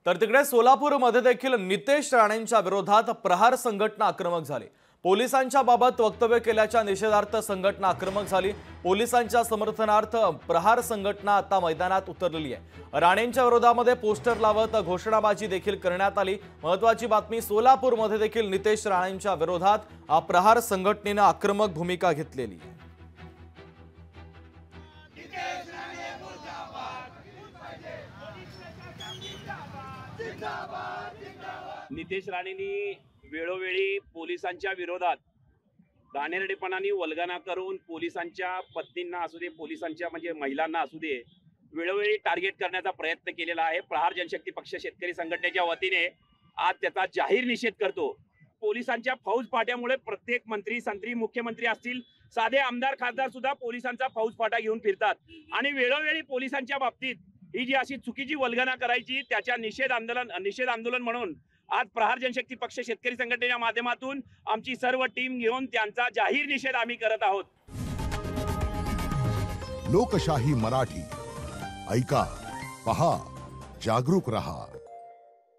तर तिकडे सोलापूरमध्ये देखील नितेश राणेंच्या विरोधात प्रहार संघटना आक्रमक झाली। पोलिसांच्या बाबत वक्तव्य केल्याच्या निषेधार्थ संघटना आक्रमक झाली। पोलिसांच्या समर्थनार्थ प्रहार संघटना आता मैदानात उतरलेली आहे। राणेंच्या विरोधामध्ये पोस्टर लावत घोषणाबाजी देखील करण्यात आली। महत्त्वाची बातमी, सोलापूरमध्ये देखील नितेश राणेंच्या विरोधात प्रहार संघटनेने आक्रमक भूमिका घेतलेली आहे। नितेश राणेंनी वेळोवेळी पोलिसांच्या विरोधात घाणेरडेपणाने वल्गना करून पोलिसांच्या पत्नींना असू दे, पोलिसांच्या म्हणजे महिलांना असू दे, वेळोवेळी टार्गेट करण्याचा प्रयत्न केलेला आहे। प्रहार जनशक्ती पक्ष शेतकरी संघटनेच्या वतीने आज त्याचा जाहीर निषेध करतो। पोलिसांच्या फौजफाट्यामुळे प्रत्येक मंत्री, संत्री, मुख्यमंत्री असतील, साधे आमदार, खासदार सुद्धा पोलिसांचा फौजफाटा घेऊन फिरतात आणि वेळोवेळी पोलिसांच्या बाबतीत ही जी अशी चुकीची वल्गना करायची त्याच्या निषेध आंदोलन म्हणून आज प्रहार जनशक्ती पक्ष शेतकरी संघटनेच्या माध्यमातून आमची सर्व टीम घेऊन त्यांचा जाहीर निषेध आम्ही करत आहोत। लोकशाही मराठी ऐका, पहा, जागरूक रहा।